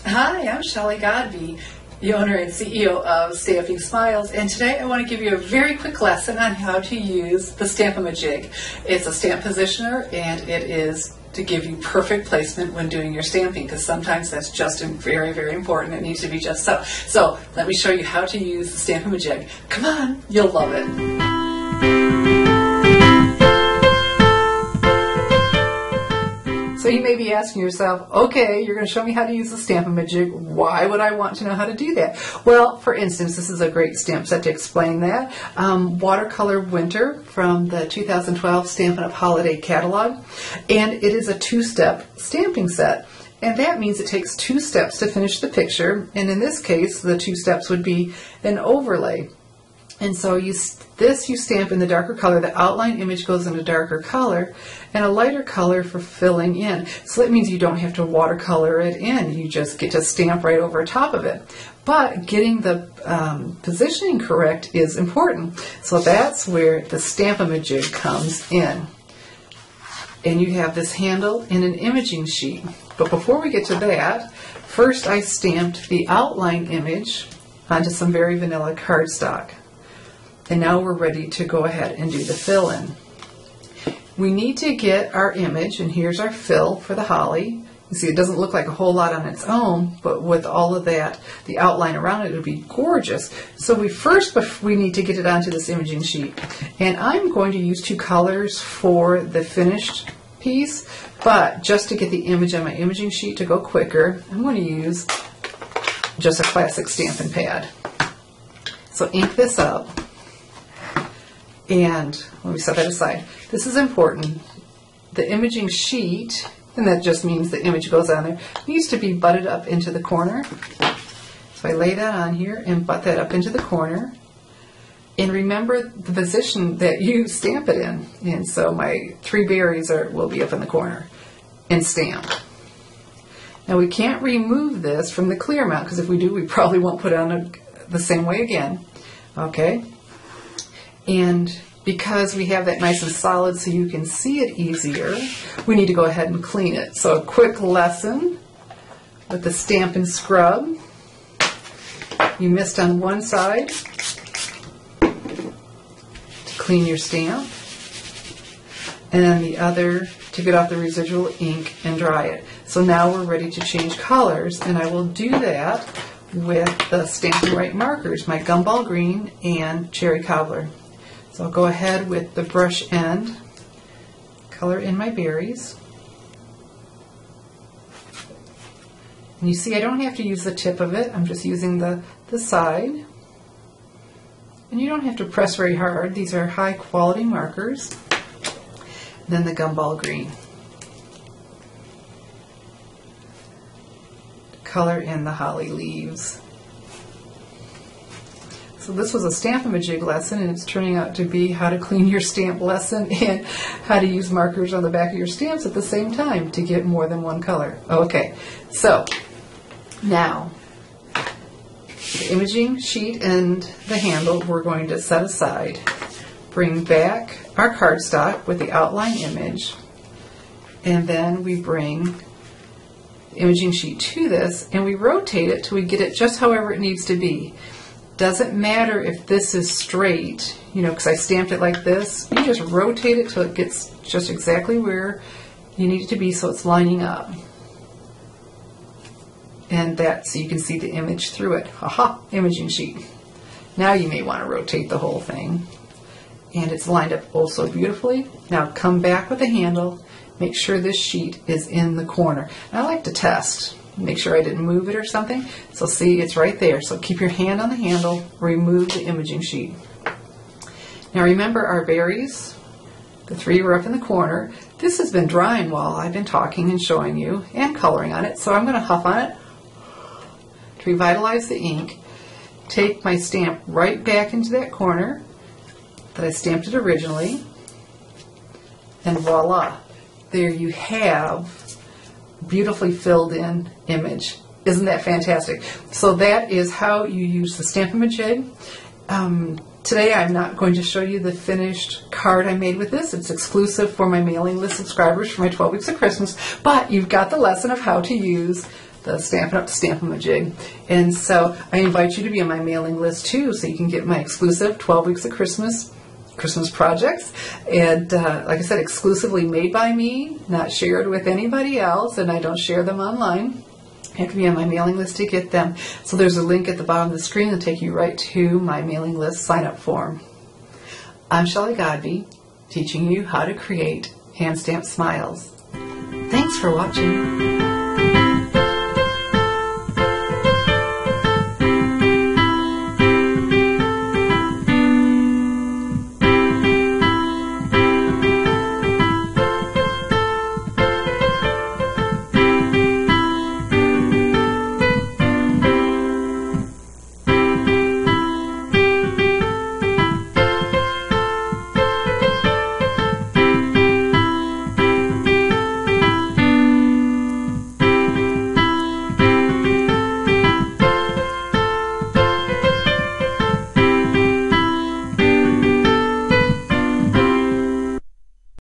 Hi, I'm Shelley Godby, the owner and CEO of Stamping Smiles, and today I want to give you a very quick lesson on how to use the Stamp-a-ma-jig. It's a stamp positioner, and it is to give you perfect placement when doing your stamping, because sometimes that's just very, very important. It needs to be just so. So let me show you how to use the Stamp-a-ma-jig. Come on, you'll love it. So you may be asking yourself, okay, you're going to show me how to use the Stamp-a-ma-jig. Why would I want to know how to do that? Well, for instance, this is a great stamp set to explain that. Watercolor Winter from the 2012 Stampin' Up! Holiday Catalog. And it is a two-step stamping set. And that means it takes 2 steps to finish the picture. And in this case, the 2 steps would be an overlay. And so you stamp in the darker color, the outline image goes in a darker color, and a lighter color for filling in. So that means you don't have to watercolor it in, you just get to stamp right over top of it. But getting the positioning correct is important. So that's where the Stamp-a-ma-jig comes in. And you have this handle in an imaging sheet. But before we get to that, first I stamped the outline image onto some very vanilla cardstock. And now we're ready to go ahead and do the fill-in. We need to get our image, and here's our fill for the holly. You see, it doesn't look like a whole lot on its own, but with all of that, the outline around it would be gorgeous. So we need to get it onto this imaging sheet. And I'm going to use 2 colors for the finished piece, but just to get the image on my imaging sheet to go quicker, I'm going to use just a classic Stampin' pad. So ink this up. And let me set that aside. This is important. The imaging sheet, and that just means the image goes on there, needs to be butted up into the corner. So I lay that on here and butt that up into the corner. And remember the position that you stamp it in. And so my 3 berries will be up in the corner and stamped. Now we can't remove this from the clear mount, because if we do, we probably won't put it on the same way again. Okay? And because we have that nice and solid so you can see it easier, we need to go ahead and clean it. So a quick lesson with the Stampin' Scrub. You mist on one side to clean your stamp, and then the other to get off the residual ink and dry it. So now we're ready to change colors, and I will do that with the Stampin' Right markers, my Gumball Green and Cherry Cobbler. So I'll go ahead with the brush end, color in my berries. And you see I don't have to use the tip of it, I'm just using the side. And you don't have to press very hard, these are high quality markers. And then the Gumball Green. Color in the holly leaves. So this was a Stamp-a-ma-jig lesson, and it's turning out to be how to clean your stamp lesson and how to use markers on the back of your stamps at the same time to get more than one color. Okay, so now the imaging sheet and the handle we're going to set aside. Bring back our cardstock with the outline image, and then we bring the imaging sheet to this, and we rotate it till we get it just however it needs to be. Doesn't matter if this is straight, because I stamped it like this. You just rotate it till it gets just exactly where you need it to be so it's lining up. And so you can see the image through it. Aha, imaging sheet. Now you may want to rotate the whole thing. And it's lined up oh so beautifully. Now come back with the handle. Make sure this sheet is in the corner. And I like to test. Make sure I didn't move it or something. So see, it's right there. So keep your hand on the handle, remove the imaging sheet. Now remember our berries, the 3 were up in the corner. This has been drying while I've been talking and showing you and coloring on it. So I'm going to huff on it to revitalize the ink. Take my stamp right back into that corner that I stamped it originally, and voila, there you have beautifully filled in image. Isn't that fantastic? So that is how you use the Stamp-a-ma-jig. Today I'm not going to show you the finished card I made with this. It's exclusive for my mailing list subscribers for my 12 weeks of Christmas, but you've got the lesson of how to use the Stampin' Up! Stamp-a-ma-jig. And so I invite you to be on my mailing list too, so you can get my exclusive 12 Weeks of Christmas projects. And like I said, exclusively made by me, not shared with anybody else, and I don't share them online. You have to be on my mailing list to get them. So there's a link at the bottom of the screen that'll take you right to my mailing list sign-up form. I'm Shelley Godby, teaching you how to create hand-stamped smiles. Thanks for watching.